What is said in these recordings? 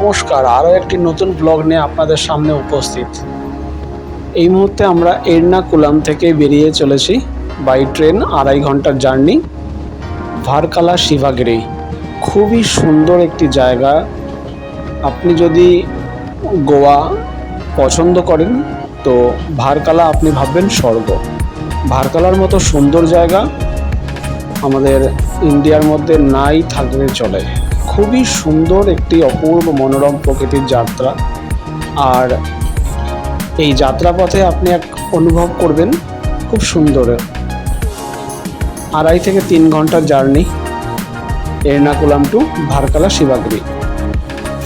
নমস্কার, আরও একটি নতুন ব্লগ নিয়ে আপনাদের সামনে উপস্থিত। এই মুহূর্তে আমরা এর্নাকুলাম থেকে বেরিয়ে চলেছি বাই ট্রেন, 2.5 ঘন্টার জার্নি, ভার্কালা শিভাগিরি। খুবই সুন্দর একটি জায়গা। আপনি যদি গোয়া পছন্দ করেন তো ভার্কালা আপনি ভাববেন স্বর্গ। ভার্কালার মতো সুন্দর জায়গা আমাদের ইন্ডিয়ার মধ্যে নাই থাকলে চলে। খুবই সুন্দর একটি অপূর্ব মনোরম প্রকৃতির যাত্রা। আর এই যাত্রাপথে আপনি এক অনুভব করবেন খুব সুন্দর 2.5 থেকে 3 ঘন্টার journey, Ernakulam two Varkala শিভাগিরি।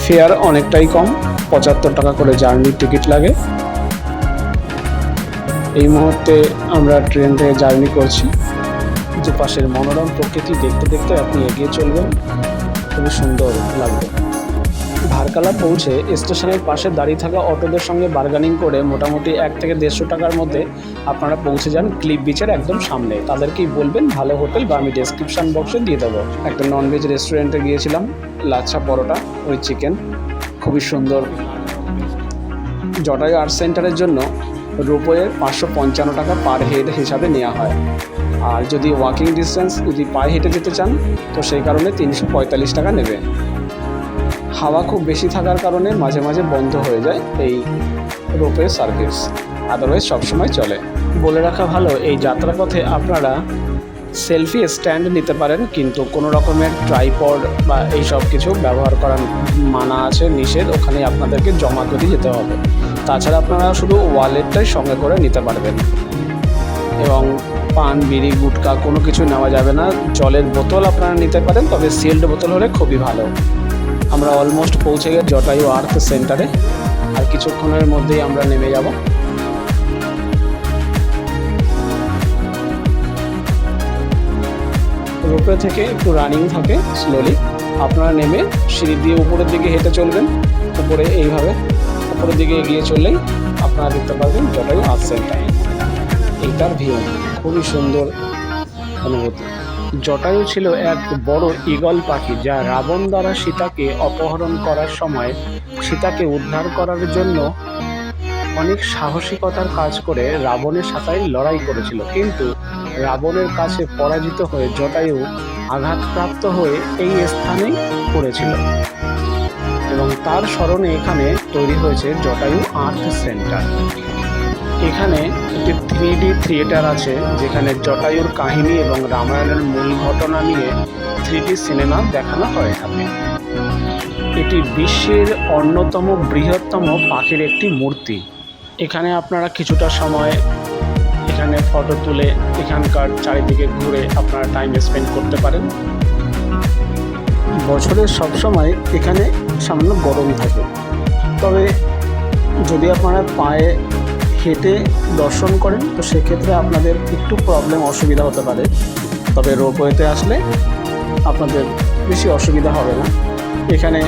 Fair অনেকটাই কম, 75 টাকা করে জার্নির টিকিট লাগে। এই মুহূর্তে আমরা ট্রেন থেকে জার্নি করছি। যে পাশের মনোরম প্রকৃতি দেখতে দেখতে আপনি এগিয়ে চলবেন, খুবই সুন্দর লাগবে। ভার্কালা পৌঁছে স্টেশনের পাশে দাঁড়িয়ে থাকা অটোদের সঙ্গে বার্গেনিং করে মোটামুটি 1 থেকে 150 টাকার মধ্যে আপনারা পৌঁছে যান ক্লিফ বিচের একদম সামনে। তাদেরকেই বলবেন ভালো হোটেল, বা আমি ডেসক্রিপশান বক্সে দিয়ে দেবো। একটা ননভেজ রেস্টুরেন্টে গিয়েছিলাম, লাচ্ছা পরোটা উইথ চিকেন, খুবই সুন্দর। জটায়ু আর্ট সেন্টারের জন্য রোপওয়ে 555 টাকা পার হেড হিসাবে নেওয়া হয়। আর যদি ওয়াকিং ডিস্টেন্স, যদি পায়ে হেঁটে যেতে চান তো সেই কারণে 345 টাকা নেবে। হাওয়া খুব বেশি থাকার কারণে মাঝে মাঝে বন্ধ হয়ে যায় এই রোপওয়ে সার্ভিস, আদারওয়াইজ সবসময় চলে। বলে রাখা ভালো, এই যাত্রাপথে আপনারা সেলফি স্ট্যান্ড নিতে পারেন, কিন্তু কোনো রকমের ট্রাইপড বা এই সব কিছু ব্যবহার করার মানা আছে, নিষেধ। ওখানে আপনাদেরকে জমা করে যেতে হবে। তাছাড়া আপনারা শুধু ওয়ালেটটাই সঙ্গে করে নিতে পারবেন। এবং পান, বিড়ি, গুটকা কোনো কিছু নেওয়া যাবে না। জলের বোতল আপনারা নিতে পারেন, তবে সিল্ড বোতল হলে খুবই ভালো। আমরা অলমোস্ট পৌঁছে গেছি জটায়ু আর্ট সেন্টারে, আর কিছুক্ষণের মধ্যেই আমরা নেমে যাব। রোপওয়ে থেকে একটু রানিং থাকে স্লোলি, আপনারা নেমে সিঁড়ি দিয়ে উপরের দিকে হেঁটে চলবেন। উপরে এইভাবে উপরের দিকে এগিয়ে চললেই আপনারা দেখতে পারবেন জটায়ু আর্ট সেন্টার। এইটার ভিউ খুবই সুন্দর অনুভূতি। জটায়ু ছিল এক বড় ঈগল পাখি, যা রাবণ দ্বারা সীতাকে অপহরণ করার সময় সীতাকে উদ্ধার করার জন্য অনেক সাহসিকতার কাজ করে রাবণের সাথে লড়াই করেছিল। কিন্তু রাবণের কাছে পরাজিত হয়ে জটায়ু আঘাতপ্রাপ্ত হয়ে এই স্থানেই পড়েছিল, এবং তার স্মরণে এখানে তৈরি হয়েছে জটায়ু আর্ট সেন্টার। এখানে একটি 3D থিয়েটার আছে, যেখানে জটায়ুর কাহিনী এবং রামায়ণের মূল ঘটনা নিয়ে 3D সিনেমা দেখানো হয়ে থাকে। এটি বিশ্বের অন্যতম বৃহত্তম পাখির একটি মূর্তি। এখানে আপনারা কিছুটা সময় এখানে ফটো তুলে এখানকার চারিদিকে ঘুরে আপনারা টাইম স্পেন্ড করতে পারেন। বছরের সব সময় এখানে সামান্য গরম থাকে, তবে যদি আপনারা পায়ে হেঁটে দর্শন করেন তো সেক্ষেত্রে আপনাদের একটু অসুবিধা হতে পারে। তবে রোপওয়েতে আসলে আপনাদের বেশি অসুবিধা হবে না। এখানে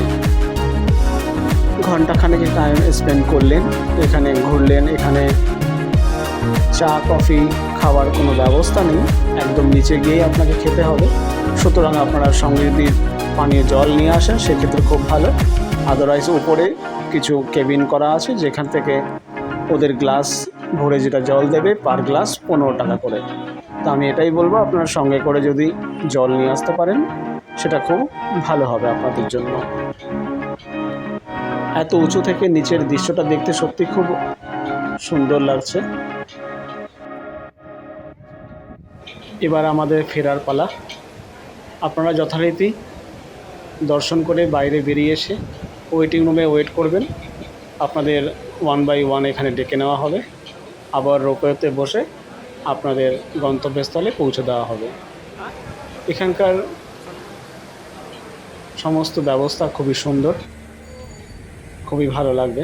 ঘন্টাখানেক টাইম স্পেন্ড করলেন, এখানে ঘুরলেন। এখানে চা কফি খাওয়ার কোনো ব্যবস্থা নেই, একদম নিচে গিয়েই আপনাকে খেতে হবে। সুতরাং আপনারা সঙ্গে যদি পানীয় জল নিয়ে আসেন সেক্ষেত্রে খুব ভালো। আদারওয়াইজ উপরে কিছু কেবিন করা আছে, যেখান থেকে ওদের গ্লাস ভরে যেটা জল দেবে পার গ্লাস 15 টাকা করে। তো আমি এটাই বলবো, আপনারা সঙ্গে করে যদি জল নিয়ে আসতে পারেন সেটা খুব ভালো হবে আপনাদের জন্য। এত উঁচু থেকে নিচের দৃশ্যটা দেখতে সত্যি খুব সুন্দর লাগছে। এবার আমাদের ফেরার পালা। আপনারা যথারীতি দর্শন করে বাইরে বেরিয়ে এসে ওয়েটিং রুমে ওয়েট করবেন। আপনাদের 1 বাই 1 এখানে ডেকে নেওয়া হবে, আবার রোপওয়েতে বসে আপনাদের গন্তব্যস্থলে পৌঁছে দেওয়া হবে। এখানকার সমস্ত ব্যবস্থা খুবই সুন্দর, খুবই ভালো লাগবে।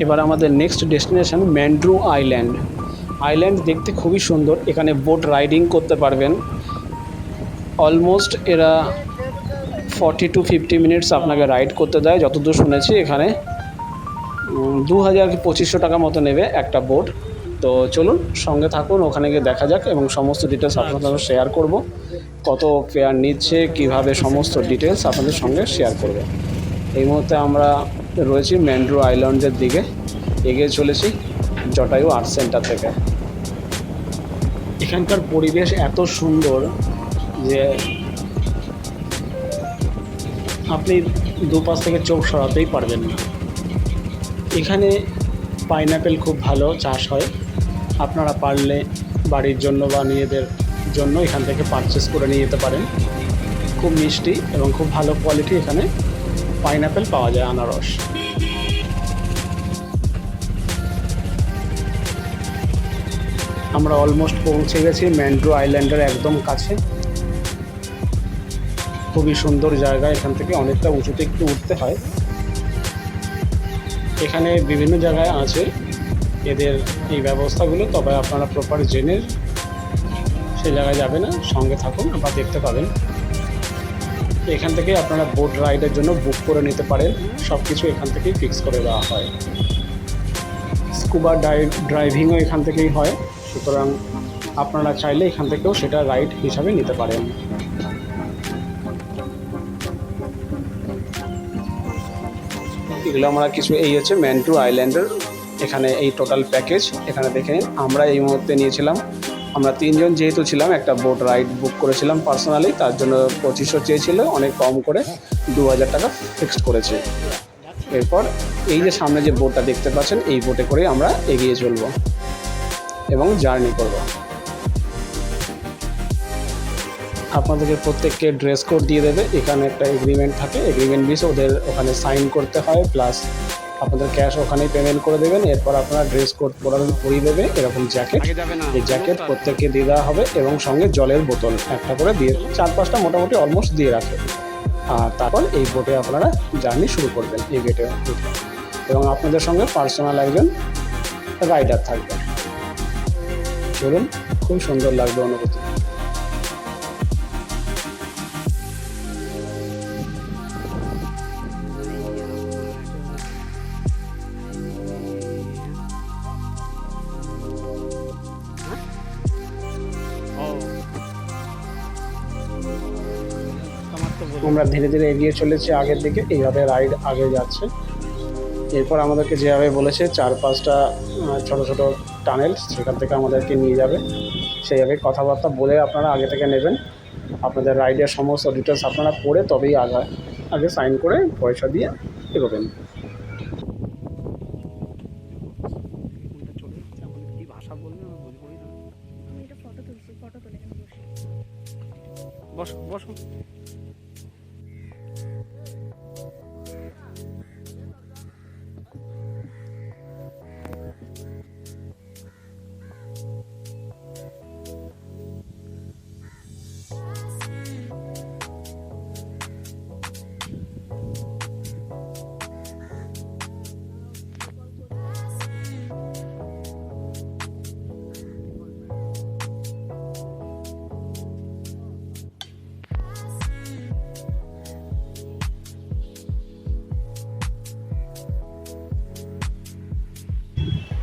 এবার আমাদের নেক্সট ডেস্টিনেশন ম্যান্ড্রু আইল্যান্ড। আইল্যান্ড দেখতে খুবই সুন্দর। এখানে বোট রাইডিং করতে পারবেন। অলমোস্ট এরা 40 to 50 মিনিটস আপনাকে রাইড করতে দেয়, যতদূর শুনেছি। এখানে 2000-2500 টাকা মতো নেবে একটা বোট। তো চলুন সঙ্গে থাকুন, ওখানে গিয়ে দেখা যাক এবং সমস্ত ডিটেলস আপনার সাথে শেয়ার করব। কত ফেয়ার নিচ্ছে, কিভাবে সমস্ত ডিটেলস আপনাদের সঙ্গে শেয়ার করব। এই মুহূর্তে আমরা রয়েছি ম্যান্ড্রো আইল্যান্ডের দিকে এগিয়ে চলেছি জটায়ু আর্ট সেন্টার থেকে। এখানকার পরিবেশ এত সুন্দর যে আপনি দুপাশ থেকে চোখ সরাতেই পারবেন না। এখানে পাইনঅ্যাপেল খুব ভালো চাষ হয়, আপনারা পারলে বাড়ির জন্য বা নিজেদের জন্য এখান থেকে পারচেস করে নিয়ে যেতে পারেন। খুব মিষ্টি এবং খুব ভালো কোয়ালিটি এখানে পাইনঅ্যাপেল পাওয়া যায়, আনারস। আমরা অলমোস্ট পৌঁছে গেছি ম্যান্ড্রো আইল্যান্ডের একদম কাছে। খুবই সুন্দর জায়গা, এখান থেকে অনেকটা উঁচুতে একটু উঠতে হয়। এখানে বিভিন্ন জায়গায় আছে এদের এই ব্যবস্থাগুলো, তবে আপনারা প্রপার জেনে সেই জায়গায় যাবে না, সঙ্গে থাকুন, আপনারা দেখতে পাবেন। এখান থেকে আপনারা বোট রাইডের জন্য বুক করে নিতে পারেন, সব কিছু এখান থেকেই ফিক্স করে দেওয়া হয়। স্কুবা ড্রাইভিংও এখান থেকেই হয়, সুতরাং আপনারা চাইলে এখান থেকেও সেটা রাইড হিসাবে নিতে পারেন। এগুলো আমরা কিছু, এই হচ্ছে ম্যান্ড্রো আইল্যান্ডের এখানে এই টোটাল প্যাকেজ। এখানে দেখে নিন, আমরা এই মুহূর্তে নিয়েছিলাম, আমরা 3 জন যেহেতু ছিলাম, একটা বোট রাইড বুক করেছিলাম পার্সোনালি, তার জন্য 2500 চেয়েছিল, অনেক কম করে 2000 টাকা ফিক্সড করেছে। এরপর এই যে সামনে যে বোটটা দেখতে পাচ্ছেন, এই বোটে করে আমরা এগিয়ে চলব এবং জার্নি করব। আপনাদেরকে প্রত্যেককে ড্রেস কোড দিয়ে দেবে, এখানে একটা এগ্রিমেন্ট থাকে, এগ্রিমেন্ট বেস ওদের ওখানে সাইন করতে হয়, প্লাস আপনাদের ক্যাশ ওখানেই পেমেন্ট করে দেবেন। এরপর আপনারা ড্রেস কোড পরিয়ে দেবে, এরকম জ্যাকেট, এই জ্যাকেট প্রত্যেককে দিয়ে দেওয়া হবে এবং সঙ্গে জলের বোতল একটা করে দিয়ে 4-5টা মোটামুটি অলমোস্ট দিয়ে রাখে। আর তারপর এই বোটে আপনারা জার্নি শুরু করবেন এই বোটে, এবং আপনাদের সঙ্গে পার্সোনাল একজন রাইডার থাকবে। চলুন, খুব সুন্দর লাগবে অনুভূতি। আমরা ধীরে ধীরে এগিয়ে চলেছি আগের দিকে, এইভাবে রাইড আগে যাচ্ছে। এরপর আমাদেরকে যেভাবে বলেছে 4-5টা ছোটো ছোটো টানেল, সেখান থেকে আমাদেরকে নিয়ে যাবে। সেইভাবে কথাবার্তা বলে আপনারা আগে থেকে নেবেন, আপনাদের রাইডের সমস্ত ডিটেলস আপনারা পড়ে তবেই আগে সাইন করে পয়সা দিয়ে এগোবেন। বসো বসো।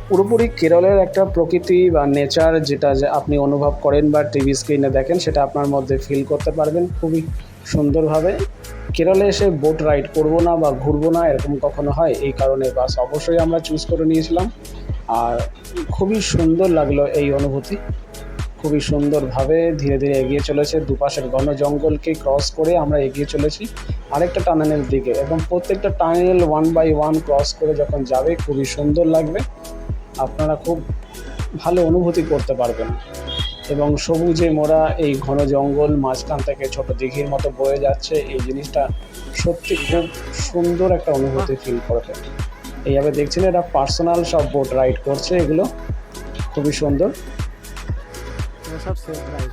পুরোপুরি কেরলের একটা প্রকৃতি বা নেচার, যেটা যে আপনি অনুভব করেন বা টিভি স্ক্রিনে দেখেন, সেটা আপনার মধ্যে ফিল করতে পারবেন খুবই সুন্দরভাবে। কেরলে এসে বোট রাইড করবো না বা ঘুরবো না এরকম কখনো হয়, এই কারণে বাস অবশ্যই আমরা চুজ করে নিয়েছিলাম। আর খুবই সুন্দর লাগলো এই অনুভূতি, খুবই সুন্দরভাবে ধীরে ধীরে এগিয়ে চলেছে। দুপাশের ঘন জঙ্গলকে ক্রস করে আমরা এগিয়ে চলেছি আরেকটা টানেলের দিকে, এবং প্রত্যেকটা টানেল 1 by 1 ক্রস করে যখন যাবে খুবই সুন্দর লাগবে, আপনারা খুব ভালো অনুভূতি করতে পারবেন। এবং সবুজে মোড়া এই ঘন জঙ্গল, মাঝখান থেকে ছোট দিঘির মতো বয়ে যাচ্ছে, এই জিনিসটা সত্যি খুব সুন্দর একটা অনুভূতি ফিল করবে। এইভাবে দেখছেন, এটা পার্সোনাল সব বোট রাইড করছে, এগুলো খুবই সুন্দর, সব সেফ রাইড।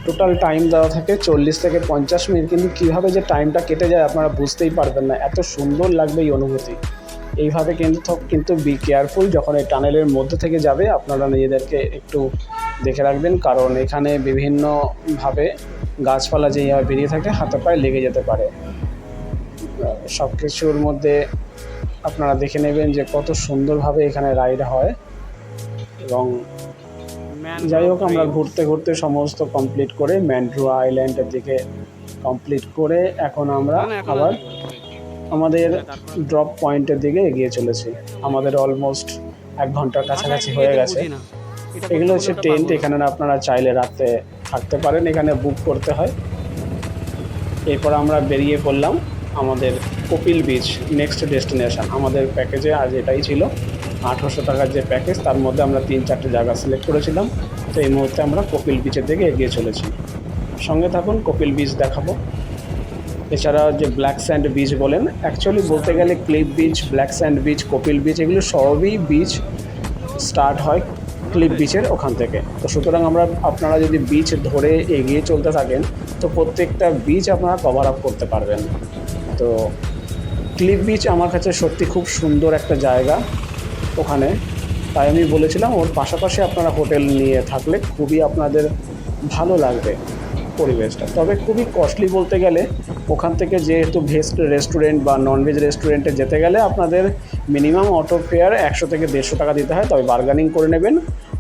টোটাল টাইম দেওয়া থাকে 40 থেকে 50 মিনিট, কিন্তু কীভাবে যে টাইমটা কেটে যায় আপনারা বুঝতেই পারবেন না, এত সুন্দর লাগবে এই অনুভূতি। এইভাবে কিন্তু বি কেয়ারফুল, যখন এই টানেলের মধ্যে থেকে যাবে আপনারা নিজেদেরকে একটু দেখে রাখবেন, কারণ এখানে বিভিন্নভাবে গাছপালা যেভাবে বেরিয়ে থাকে হাতে পায়ে লেগে যেতে পারে। সব কিছুর মধ্যে আপনারা দেখে নেবেন যে কত সুন্দরভাবে এখানে রাইড হয়। এবং যাই হোক, আমরা ঘুরতে ঘুরতে সমস্ত কমপ্লিট করে ম্যান্ড্রো আইল্যান্ডের দিকে কমপ্লিট করে এখন আমরা আবার আমাদের ড্রপ পয়েন্টের দিকে এগিয়ে চলেছি। আমাদের অলমোস্ট 1 ঘন্টার কাছাকাছি হয়ে গেছে। এগুলো হচ্ছে টেন্ট, এখানে আপনারা চাইলে রাতে থাকতে পারেন, এখানে বুক করতে হয়। এরপর আমরা বেরিয়ে পড়লাম আমাদের কপিল বিচ নেক্সট ডেস্টিনেশন। আমাদের প্যাকেজে আজ এটাই ছিল, 800 টাকার যে প্যাকেজ, তার মধ্যে আমরা 3-4টে জায়গা সিলেক্ট করেছিলাম। তো এই মুহূর্তে আমরা কপিল বিচের দিকে এগিয়ে চলেছি। সঙ্গে থাকুন, কপিল বিচ দেখাবো। এছাড়া যে ব্ল্যাক স্যান্ড বিচ বলেন, অ্যাকচুয়ালি বলতে গেলে cliff beach, black sand beach, Kapil beach, এগুলো সবই বিচ স্টার্ট হয় ক্লিফ বিচের ওখান থেকে। তো সুতরাং আপনারা যদি বিচ ধরে এগিয়ে চলতে থাকেন তো প্রত্যেকটা বিচ আপনারা কভার আপ করতে পারবেন। তো ক্লিফ বিচ আমার কাছে সত্যি খুব সুন্দর একটা জায়গা ওখানে, তাই আমি বলেছিলাম ওর পাশাপাশি আপনারা হোটেল নিয়ে থাকলে খুবই আপনাদের ভালো লাগবে পরিবেশটা। তবে খুবই কস্টলি বলতে গেলে, ওখান থেকে যেহেতু ভেজ রেস্টুরেন্ট বা ননভেজ রেস্টুরেন্টে যেতে গেলে আপনাদের মিনিমাম অটো ফেয়ার 100 থেকে 150 টাকা দিতে হয়। তবে বার্গেনিং করে নেবেন,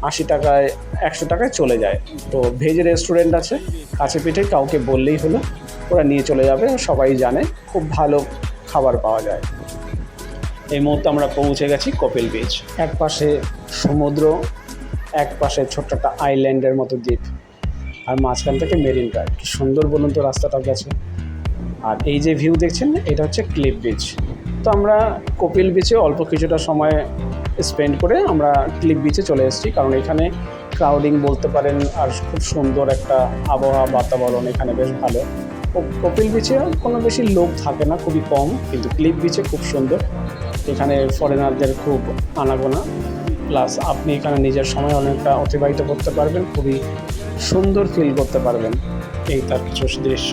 80 টাকায় 100 টাকায় চলে যায়। তো ভেজ রেস্টুরেন্ট আছে কাছে পিঠে, কাউকে বললেই হলো, ওরা নিয়ে চলে যাবে, সবাই জানে, খুব ভালো খাবার পাওয়া যায়। এই মুহূর্তে আমরা পৌঁছে গেছি কপিল বিচ। এক পাশে সমুদ্র, এক পাশে ছোট্ট একটা আইল্যান্ডের মতো দ্বীপ, আর মাঝখান থেকে মেরিন ড্রাইভ। কি সুন্দর বলুন তো রাস্তাটা গেছে। আর এই যে ভিউ দেখছেন, এটা হচ্ছে ক্লিফ বিচ। তো আমরা কপিল বিচে অল্প কিছুটা সময় স্পেন্ড করে আমরা ক্লিফ বিচে চলে এসেছি, কারণ এখানে ক্রাউডিং বলতে পারেন, আর খুব সুন্দর একটা আবহাওয়া বাতাবরণ এখানে বেশ ভালো। কপিল বিচে কোনো বেশি লোক থাকে না, খুবই কম, কিন্তু ক্লিফ বিচে খুব সুন্দর। এখানে ফরেনারদের খুব আনাগোনা, প্লাস আপনি এখানে নিজের সময় অনেকটা অতিবাহিত করতে পারবেন, খুবই সুন্দর ফিল করতে পারবেন। এই তার কিছু দৃশ্য।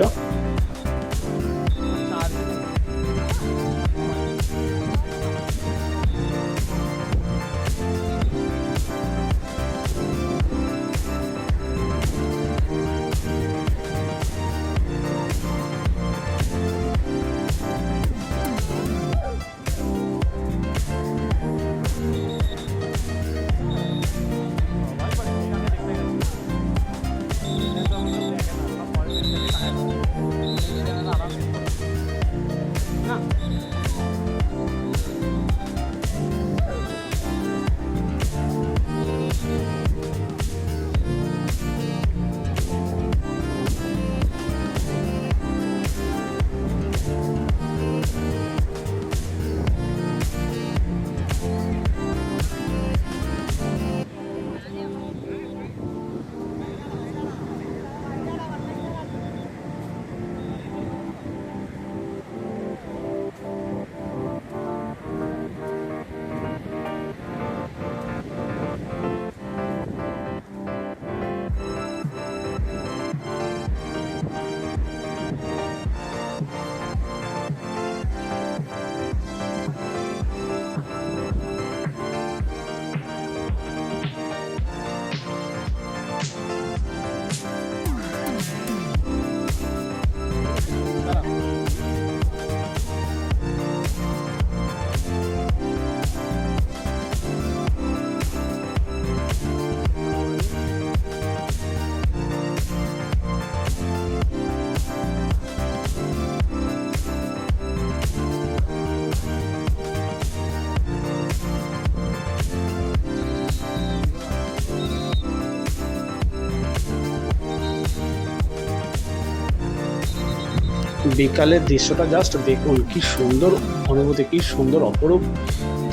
বিকালের দৃশ্যটা জাস্ট দেখুন, কি সুন্দর অনুভূতি, কি সুন্দর অপরূপ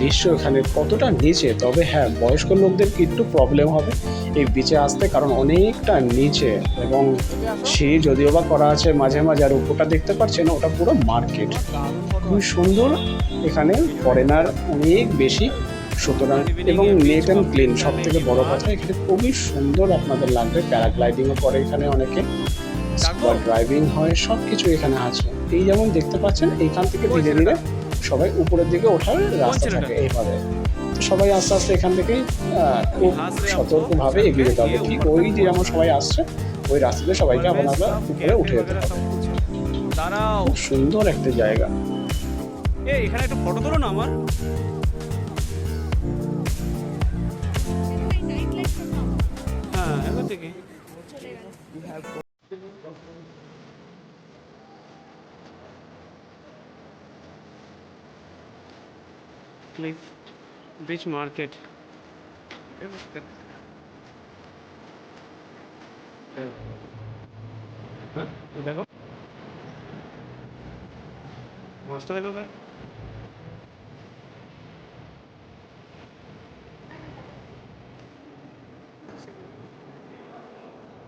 দৃশ্য। এখানে কতটা নিচে, তবে হ্যাঁ, বয়স্ক লোকদের একটু প্রবলেম হবে এই বিচে আসতে, কারণ অনেকটা নিচে, এবং সিঁড়ি যদিও বা করা আছে মাঝে মাঝে। আর উপরটা দেখতে পাচ্ছেন, ওটা পুরো মার্কেট, খুবই সুন্দর। এখানে ফরেনার অনেক বেশি, সুতরাং, এবং নেট অ্যান্ড ক্লিন সব থেকে বড় কথা। এখানে খুবই সুন্দর আপনাদের লাগবে। প্যারাগ্লাইডিংও করে এখানে অনেকে, ড্রাইভিং হয়, সব কিছু এখানে আছে। এই যেমন দেখতে পাচ্ছেন, এইখান থেকে ধীরে ধীরে সবাই উপরের দিকে ওঠার রাস্তা থাকে এইভাবে। তো সবাই আস্তে আস্তে এখান থেকেই খুব সতর্কভাবে এগিয়ে যেতে হবে। ঠিক ওই যে যেমন সবাই আসছে, ওই রাস্তাতে সবাইকে আপনারা উপরে উঠে যেতে হবে। খুব সুন্দর একটা জায়গা। এখানে একটা ফটো তোলো না আমার। হ্যাঁ এবার থেকে ক্লিফ বিচ মার্কেট। হ্যাঁ দেখো মাছটা দেখো ভাই।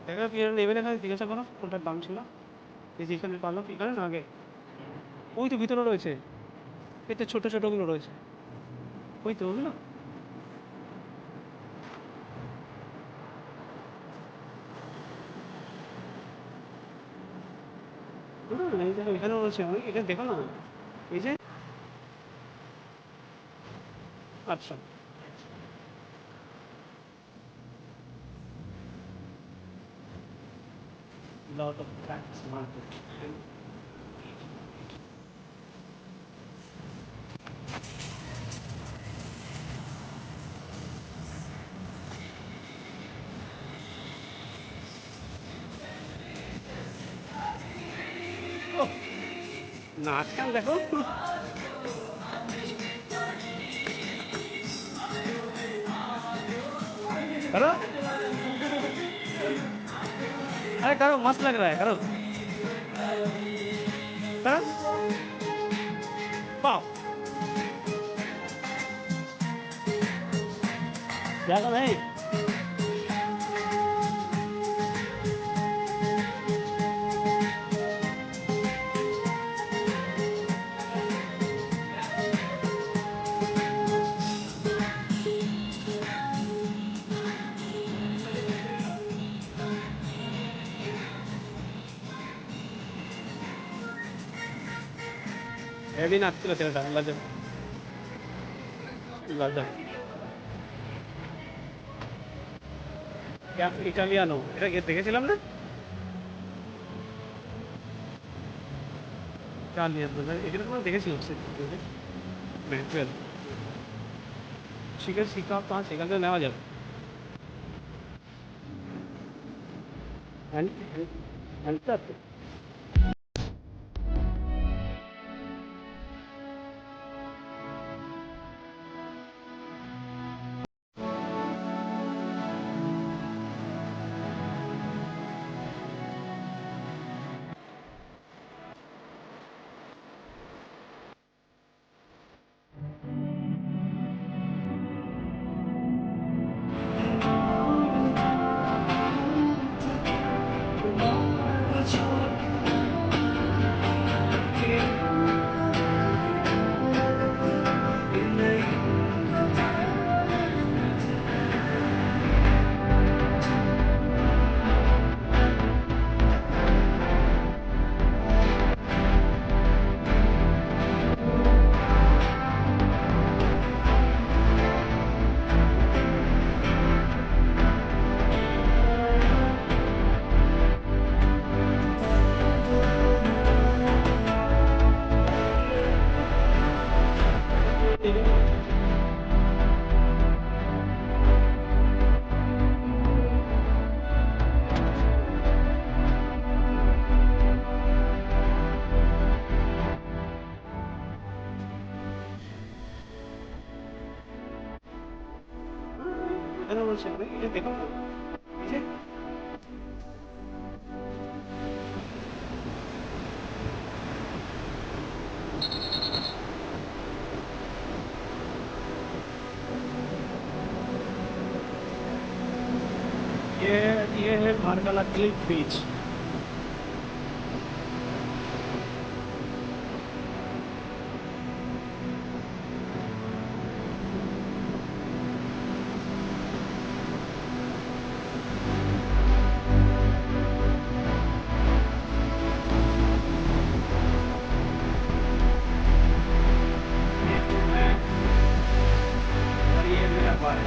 দেখা পিয়ার নেবে দেখা জিজ্ঞাসা করো কোনটার দাম ছিল। এই যেখানে পারলো এখানে না আগে ওই তো ভিতরে রয়েছে, এতে ছোটো ছোটোগুলো রয়েছে ওই তো ওগুলো। এই দেখো এখানেও রয়েছে অনেক, এখানে দেখো না এই যে। আচ্ছা lot of facts market. নাচ গান দেখো करो, अरे करो मस्त लग रहा है करो करो वाह देखो नहीं হেভি নাচছিল ছেলেটা লাজা লাজা ইটালিয়ানো, এটা দেখেছিলাম না ইটালিয়ানো, এখানে কোনো দেখেছিলাম ম্যানুয়াল শিখে শিখা তো সেখান থেকে নেওয়া যাবে। হ্যান্ড হ্যান্ডটা এখানে বলছে এটা দেখো এই যে ये है भारगला क्लिफ बीच। और ये मेरा पार्क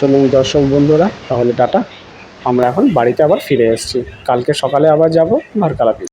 চলুন দর্শক বন্ধুরা, তাহলে টাটা। আমরা এখন বাড়িতে আবার ফিরে এসেছি। কালকে সকালে আবার যাব ভারকালা পিস।